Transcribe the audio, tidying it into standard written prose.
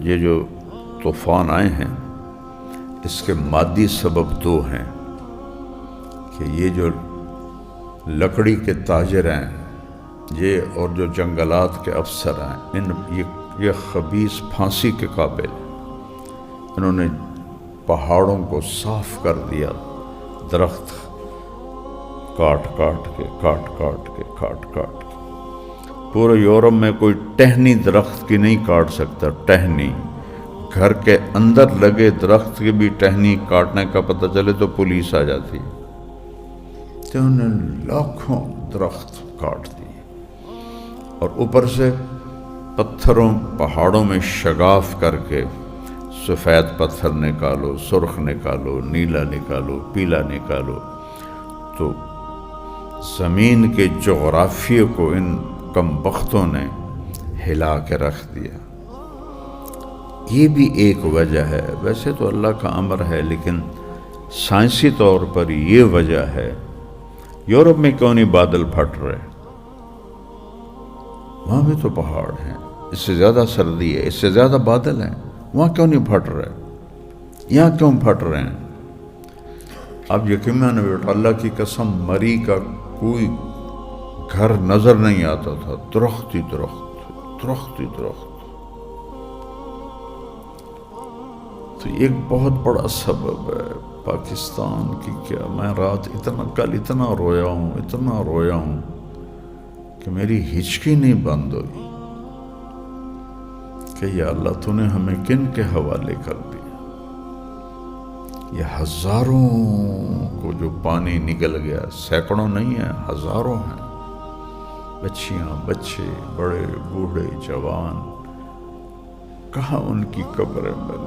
یہ جو طوفان آئے ہیں اس کے مادی سبب دو ہیں کہ یہ جو لکڑی کے تاجر ہیں یہ اور جو جنگلات کے افسر ہیں یہ خبیث پھانسی کے قابل، انہوں نے پہاڑوں کو صاف کر دیا، درخت کاٹ کے پورے یورپ میں کوئی ٹہنی درخت کی نہیں کاٹ سکتا، ٹہنی گھر کے اندر لگے درخت کی بھی ٹہنی کاٹنے کا پتہ چلے تو پولیس آ جاتی، تو انہوں نے لاکھوں درخت کاٹ دیے اور اوپر سے پہاڑوں میں شگاف کر کے سفید پتھر نکالو، سرخ نکالو، نیلا نکالو، پیلا نکالو، تو زمین کے جغرافیے کو ان کم بختوں نے ہلا کے رکھ دیا۔ یہ بھی ایک وجہ ہے، ویسے تو اللہ کا امر ہے لیکن سائنسی طور پر یہ وجہ ہے۔ یورپ میں کیوں نہیں بادل پھٹ رہے؟ وہاں بھی تو پہاڑ ہیں، اس سے زیادہ سردی ہے، اس سے زیادہ بادل ہیں، وہاں کیوں نہیں پھٹ رہے؟ یہاں کیوں پھٹ رہے ہیں؟ اب یقین مانو بیٹا، اللہ کی قسم، مری کا کوئی گھر نظر نہیں آتا تھا، درخت ہی درخت، درخت ہی درخت۔ تو ایک بہت بڑا سبب ہے پاکستان کی۔ کیا میں رات کل اتنا رویا ہوں کہ میری ہچکی نہیں بند ہوئی کہ یا اللہ تو نے ہمیں کن کے حوالے کر دیا۔ یہ ہزاروں کو جو پانی نکل گیا، سینکڑوں نہیں ہیں، ہزاروں ہیں، بچیاں، بچے، بڑے، بوڑھے، جوان، کہاں ان کی قبریں بنی؟